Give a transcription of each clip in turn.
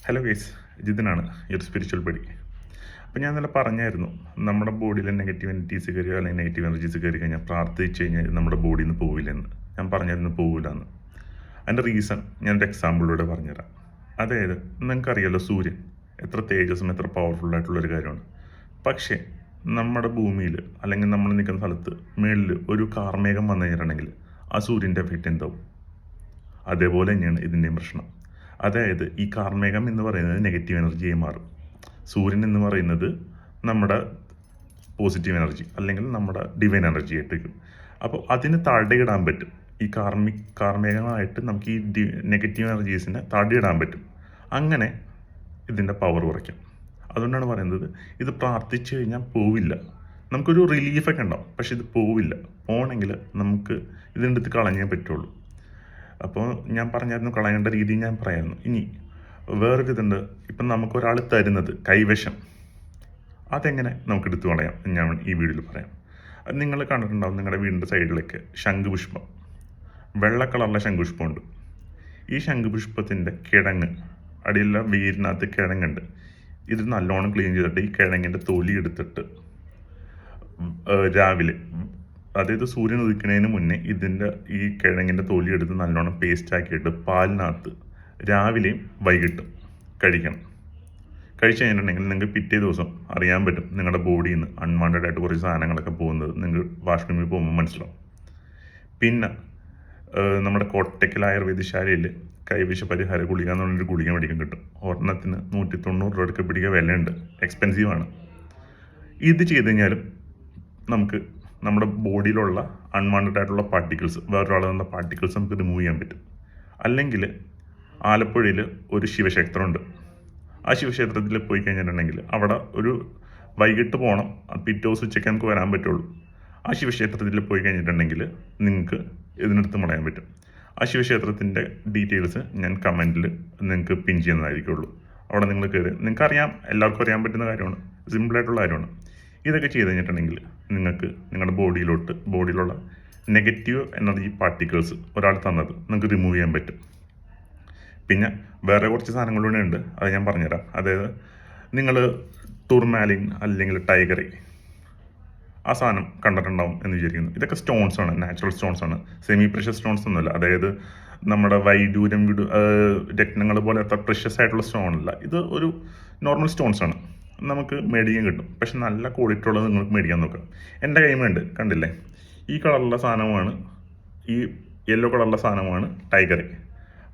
Hello guys, ജിതിനാണ് ഈ ഒരു spiritual buddy. അപ്പോൾ ഞാൻ ഇന്നലെ പറഞ്ഞായിരുന്നു, നമ്മുടെ ബോഡിയിൽ നെഗറ്റീവ് എനർജീസ് കയറിയോ അല്ലെങ്കിൽ നെഗറ്റീവ് എനർജീസ് കയറി കഴിഞ്ഞാൽ പ്രാർത്ഥിച്ച് കഴിഞ്ഞാൽ നമ്മുടെ ബോഡിയിൽ നിന്ന് പോവില്ലെന്ന്. ഞാൻ പറഞ്ഞായിരുന്നു പോവില്ല എന്ന്. അതിൻ്റെ റീസൺ ഞാനൊരു എക്സാമ്പിളിലൂടെ പറഞ്ഞുതരാം. അതായത് നിങ്ങൾക്കറിയാലോ, സൂര്യൻ എത്ര തേജസ്സും എത്ര പവർഫുള്ളായിട്ടുള്ളൊരു കാര്യമാണ്. പക്ഷേ നമ്മുടെ ഭൂമിയിൽ അല്ലെങ്കിൽ നമ്മൾ നിൽക്കുന്ന സ്ഥലത്ത് മേളിൽ ഒരു കാർമേഘം വന്നു കഴിഞ്ഞിട്ടുണ്ടെങ്കിൽ ആ സൂര്യൻ്റെ എഫക്റ്റ് എന്താവും? അതേപോലെ തന്നെയാണ് ഇതിൻ്റെയും പ്രശ്നം. അതായത് ഈ കാർമേഘം എന്ന് പറയുന്നത് നെഗറ്റീവ് എനർജിയായി മാറും. സൂര്യൻ എന്ന് പറയുന്നത് നമ്മുടെ പോസിറ്റീവ് എനർജി അല്ലെങ്കിൽ നമ്മുടെ ഡിവൈൻ എനർജി ആയിട്ടേക്കും. അപ്പോൾ അതിന് തടയിടാൻ പറ്റും. ഈ കാർമേഘമായിട്ട് നമുക്ക് ഈ നെഗറ്റീവ് എനർജീസിനെ തടയിടാൻ പറ്റും. അങ്ങനെ ഇതിൻ്റെ പവർ കുറയ്ക്കാം. അതുകൊണ്ടാണ് പറയുന്നത്, ഇത് പ്രാർത്ഥിച്ചു കഴിഞ്ഞാൽ പോവില്ല. നമുക്കൊരു റിലീഫൊക്കെ ഉണ്ടാവും, പക്ഷെ ഇത് പോവില്ല. പോകണമെങ്കിൽ നമുക്ക് ഇതിൻ്റെ അടുത്ത് കളഞ്ഞേ പറ്റുള്ളൂ. അപ്പോൾ ഞാൻ പറഞ്ഞായിരുന്നു കളയേണ്ട രീതി ഞാൻ പറയായിരുന്നു. ഇനി വേറൊരു ഇതുണ്ട്. ഇപ്പം നമുക്കൊരാൾ തരുന്നത് കൈവശം, അതെങ്ങനെ നമുക്ക് എടുത്തു കളയാം ഞാൻ ഈ വീഡിയോയിൽ പറയാം. അത് നിങ്ങൾ കണ്ടിട്ടുണ്ടാവും, നിങ്ങളുടെ വീടിൻ്റെ സൈഡിലൊക്കെ ശംഖുപുഷ്പം, വെള്ള കളറിലെ ശംഖുപുഷ്പമുണ്ട്. ഈ ശംഖുപുഷ്പത്തിൻ്റെ കിഴങ്ങ്, അടിയിലുള്ള വേരിനകത്ത് കിഴങ്ങുണ്ട്. ഇത് നല്ലോണം ക്ലീൻ ചെയ്തിട്ട് ഈ കിഴങ്ങിൻ്റെ തൊലി എടുത്തിട്ട് രാവിലെ, അതായത് സൂര്യൻ ഉദിക്കുന്നതിന് മുന്നേ ഇതിൻ്റെ ഈ കിഴങ്ങിൻ്റെ തൊലി എടുത്ത് നല്ലോണം പേസ്റ്റ് ആക്കിയിട്ട് പാലിനകത്ത് രാവിലെയും വൈകിട്ടും കഴിക്കണം. കഴിച്ചു കഴിഞ്ഞിട്ടുണ്ടെങ്കിൽ നിങ്ങൾക്ക് പിറ്റേ ദിവസം അറിയാൻ പറ്റും നിങ്ങളുടെ ബോഡിയിൽ നിന്ന് അൺവാണ്ടഡ് ആയിട്ട് കുറച്ച് സാധനങ്ങളൊക്കെ പോകുന്നത് നിങ്ങൾ വാഷ്റൂമിൽ പോകുമ്പോൾ മനസ്സിലാവും. പിന്നെ നമ്മുടെ കോട്ടയ്ക്കൽ ആയുർവേദശാലയിൽ കൈവിഷ പരിഹാര ഗുളിക എന്ന് പറഞ്ഞൊരു ഗുളിക മേടിക്കാൻ കിട്ടും. ഒരെണ്ണത്തിന് 190 രൂപയൊക്കെ പിടിക്കുക വിലയുണ്ട്, എക്സ്പെൻസീവാണ്. ഇത് ചെയ്ത് കഴിഞ്ഞാലും നമുക്ക് നമ്മുടെ ബോഡിയിലുള്ള അൺവാണ്ടഡ് ആയിട്ടുള്ള പാർട്ടിക്കിൾസ്, വേറൊരാൾ തന്ന പാർട്ടിക്കിൾസ് നമുക്ക് റിമൂവ് ചെയ്യാൻ പറ്റും. അല്ലെങ്കിൽ ആലപ്പുഴയിൽ ഒരു ശിവക്ഷേത്രമുണ്ട്. ആ ശിവക്ഷേത്രത്തിൽ പോയി കഴിഞ്ഞിട്ടുണ്ടെങ്കിൽ അവിടെ ഒരു വൈകിട്ട് പോകണം, പിറ്റേ ദിവസം ഉച്ചയ്ക്ക് നമുക്ക് വരാൻ പറ്റുള്ളൂ. ആ ശിവക്ഷേത്രത്തിൽ പോയി കഴിഞ്ഞിട്ടുണ്ടെങ്കിൽ നിങ്ങൾക്ക് ഇതിനടുത്ത് മുടയാൻ പറ്റും. ആ ശിവക്ഷേത്രത്തിൻ്റെ ഡീറ്റെയിൽസ് ഞാൻ കമൻറ്റിൽ നിങ്ങൾക്ക് പിൻ ചെയ്യുന്നതായിരിക്കുള്ളൂ. അവിടെ നിങ്ങൾ കയറി, നിങ്ങൾക്കറിയാം, എല്ലാവർക്കും അറിയാൻ പറ്റുന്ന കാര്യമാണ്, സിമ്പിളായിട്ടുള്ള കാര്യമാണ്. ഇതൊക്കെ ചെയ്ത് കഴിഞ്ഞിട്ടുണ്ടെങ്കിൽ നിങ്ങൾക്ക് നിങ്ങളുടെ ബോഡിയിലുള്ള നെഗറ്റീവ് എനർജി പാർട്ടിക്കിൾസ് ഒരാൾ തന്നത് നിങ്ങൾക്ക് റിമൂവ് ചെയ്യാൻ പറ്റും. പിന്നെ വേറെ കുറച്ച് സാധനങ്ങളൂടെ ഉണ്ട്, അത് ഞാൻ പറഞ്ഞുതരാം. അതായത് നിങ്ങൾ ടൂർമാലിൻ അല്ലെങ്കിൽ ടൈഗറി, ആ സാധനം കണ്ടിട്ടുണ്ടാവും എന്ന് വിചാരിക്കുന്നു. ഇതൊക്കെ സ്റ്റോൺസ് ആണ്, നാച്ചുറൽ സ്റ്റോൺസ് ആണ്, സെമി പ്രഷ്യസ് സ്റ്റോൺസ് ഒന്നുമല്ല. അതായത് നമ്മുടെ വൈഡൂര്യം രത്നങ്ങൾ പോലെ അത്ര പ്രഷ്യസ് ആയിട്ടുള്ള സ്റ്റോൺ അല്ല. ഇത് ഒരു നോർമൽ സ്റ്റോൺസ് ആണ്, നമുക്ക് മേടിക്കാൻ കിട്ടും. പക്ഷെ നല്ല ക്വാളിറ്റി ഉള്ളത് നിങ്ങൾക്ക് മേടിക്കാൻ നോക്കാം. എൻ്റെ കൈമയുണ്ട്, കണ്ടില്ലേ? ഈ കളറുള്ള സാധനമാണ്, ഈ യെല്ലോ കളറുള്ള സാധനമാണ് ടൈഗറി.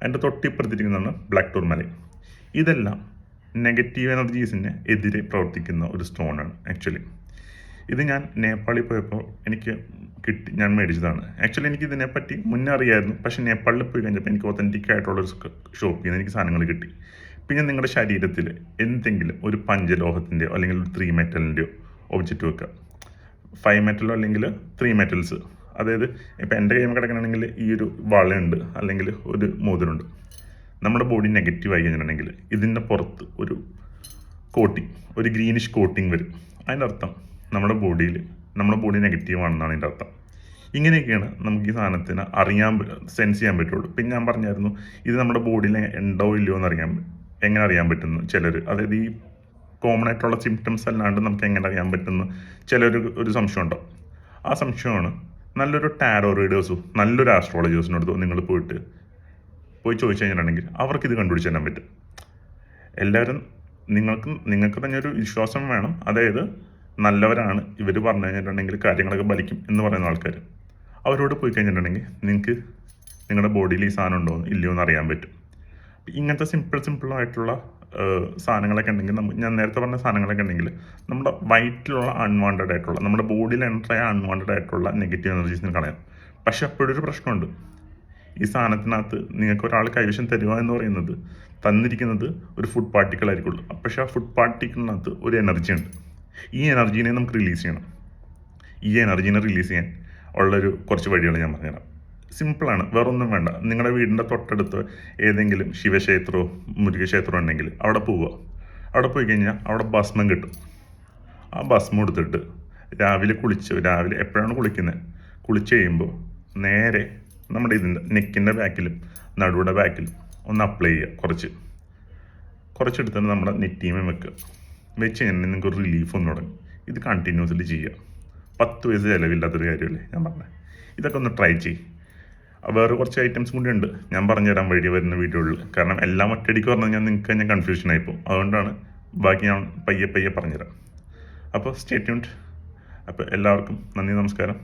അതിൻ്റെ തൊട്ടിപ്പുറത്തിരിക്കുന്നതാണ് ബ്ലാക്ക് ടൂർമാലിൻ. ഇതെല്ലാം നെഗറ്റീവ് എനർജീസിന് എതിരെ പ്രവർത്തിക്കുന്ന ഒരു സ്റ്റോണാണ് ആക്ച്വലി. ഇത് ഞാൻ നേപ്പാളിൽ പോയപ്പോൾ എനിക്ക് കിട്ടി, ഞാൻ മേടിച്ചതാണ്. ആക്ച്വലി എനിക്ക് ഇതിനെപ്പറ്റി മുന്നേ അറിയായിരുന്നു, പക്ഷേ നേപ്പാളിൽ പോയി കഴിഞ്ഞപ്പോൾ എനിക്ക് ഒത്തൻറ്റിക് ആയിട്ടുള്ളൊരു ഷോപ്പിൽ നിന്ന് എനിക്ക് സാധനങ്ങൾ കിട്ടി. പിന്നെ നിങ്ങളുടെ ശരീരത്തിൽ എന്തെങ്കിലും ഒരു പഞ്ചലോഹത്തിൻ്റെയോ അല്ലെങ്കിൽ ഒരു 3 മെറ്റലിൻ്റെയോ ഒബ്ജക്റ്റ് വെക്കുക. 5 മെറ്റലോ അല്ലെങ്കിൽ 3 മെറ്റൽസ്. അതായത് ഇപ്പം എൻ്റെ കൈമ കിടക്കണമെങ്കിൽ ഈ ഒരു വളയുണ്ട് അല്ലെങ്കിൽ ഒരു മോതിരമുണ്ട്. നമ്മുടെ ബോഡി നെഗറ്റീവ് ആയി കഴിഞ്ഞിട്ടുണ്ടെങ്കിൽ ഇതിൻ്റെ പുറത്ത് ഒരു കോട്ടിങ്, ഒരു ഗ്രീനിഷ് കോട്ടിങ് വരും. അതിൻ്റെ അർത്ഥം നമ്മുടെ ബോഡി നെഗറ്റീവ് ആണെന്നാണ് ഇതിൻ്റെ അർത്ഥം. ഇങ്ങനെയൊക്കെയാണ് നമുക്ക് ഈ സാധനത്തിന് സെൻസ് ചെയ്യാൻ പറ്റുള്ളൂ. പിന്നെ ഞാൻ പറഞ്ഞായിരുന്നു, ഇത് നമ്മുടെ ബോഡിയിൽ ഉണ്ടോ ഇല്ലയോ എന്ന് എങ്ങനെ അറിയാൻ പറ്റുന്നു ചിലർ. അതായത് ഈ കോമൺ ആയിട്ടുള്ള സിംറ്റംസ് അല്ലാണ്ട് നമുക്ക് എങ്ങനെ അറിയാൻ പറ്റുന്നു ഒരു സംശയം ഉണ്ടാവും. ആ സംശയമാണ് നല്ലൊരു ടാരോ റീഡേഴ്സോ നല്ലൊരു ആസ്ട്രോളജേഴ്സിനോടോ നിങ്ങൾ പോയി ചോദിച്ചു കഴിഞ്ഞിട്ടുണ്ടെങ്കിൽ അവർക്ക് ഇത് കണ്ടുപിടിച്ച് തരാൻ പറ്റും. എല്ലാവരും നിങ്ങൾക്ക് തന്നെ ഒരു വിശ്വാസം വേണം. അതായത് നല്ലവരാണ് ഇവർ പറഞ്ഞു കഴിഞ്ഞിട്ടുണ്ടെങ്കിൽ കാര്യങ്ങളൊക്കെ ബലിക്കും എന്ന് പറയുന്ന ആൾക്കാർ, അവരോട് പോയി കഴിഞ്ഞിട്ടുണ്ടെങ്കിൽ നിങ്ങൾക്ക് നിങ്ങളുടെ ബോഡിയിൽ ഈ സാധനം ഉണ്ടോ ഇല്ലയോ എന്ന് അറിയാൻ പറ്റും. ഇങ്ങനത്തെ സിമ്പിളായിട്ടുള്ള സാധനങ്ങളൊക്കെ ഉണ്ടെങ്കിൽ ഞാൻ നേരത്തെ പറഞ്ഞ സാധനങ്ങളൊക്കെ ഉണ്ടെങ്കിൽ നമ്മുടെ വയറ്റിലുള്ള അൺവാണ്ടഡ് ആയിട്ടുള്ള, നമ്മുടെ ബോഡിയിൽ എൻ്ററായ അൺവാണ്ടഡ് ആയിട്ടുള്ള നെഗറ്റീവ് എനർജീസിന് കളയാം. പക്ഷെ അപ്പോഴൊരു പ്രശ്നമുണ്ട്. ഈ സാധനത്തിനകത്ത് നിങ്ങൾക്ക് ഒരാൾ കൈവശം തരിക എന്ന് പറയുന്നത് തന്നിരിക്കുന്നത് ഒരു ഫുഡ് പാർട്ടിക്കിൾ ആയിരിക്കുള്ളൂ. പക്ഷെ ആ ഫുഡ് പാർട്ടിക്കിളിനകത്ത് ഒരു എനർജി ഉണ്ട്. ഈ എനർജീനെ നമുക്ക് റിലീസ് ചെയ്യണം. ഈ എനർജീനെ റിലീസ് ചെയ്യാൻ ഉള്ളൊരു കുറച്ച് വഴികൾ ഞാൻ പറഞ്ഞുതരാം. സിമ്പിളാണ്, വേറൊന്നും വേണ്ട. നിങ്ങളുടെ വീടിൻ്റെ തൊട്ടടുത്ത് ഏതെങ്കിലും ശിവക്ഷേത്രമോ മുരുകക്ഷേത്രമോ ഉണ്ടെങ്കിൽ അവിടെ പോവുക. അവിടെ പോയി കഴിഞ്ഞാൽ അവിടെ ഭസ്മം കിട്ടും. ആ ഭസ്മം എടുത്തിട്ട് രാവിലെ എപ്പോഴാണ് കുളിച്ച് കഴിയുമ്പോൾ നേരെ നമ്മുടെ നെക്കിൻ്റെ ബാക്കിലും നടുവിടെ ബാക്കിലും ഒന്ന് അപ്ലൈ ചെയ്യുക കുറച്ച്. കുറച്ചെടുത്തിട്ട് നമ്മുടെ നെറ്റീമേ വെക്കുക. വെച്ച് കഴിഞ്ഞാൽ നിങ്ങൾക്ക് ഒരു റിലീഫ് ഒന്ന് തുടങ്ങും. ഇത് കണ്ടിന്യൂസ്ലി ചെയ്യുക. 10 പൈസ ചിലവില്ലാത്തൊരു കാര്യമല്ലേ ഞാൻ പറഞ്ഞത്. ഇതൊക്കെ ഒന്ന് ട്രൈ ചെയ്യും. വേറെ കുറച്ച് ഐറ്റംസ് കൂടി ഉണ്ട്, ഞാൻ പറഞ്ഞുതരാൻ വഴി വരുന്ന വീഡിയോകളിൽ. കാരണം എല്ലാം ഒറ്റയടിക്ക് പറഞ്ഞു കഴിഞ്ഞാൽ നിങ്ങൾക്ക് ഞാൻ കൺഫ്യൂഷൻ ആയിപ്പോൾ. അതുകൊണ്ടാണ് ബാക്കി ഞാൻ പയ്യെ പറഞ്ഞുതരാം. അപ്പോൾ സ്റ്റേ ട്യൂൺഡ്. അപ്പോൾ എല്ലാവർക്കും നന്ദി, നമസ്കാരം.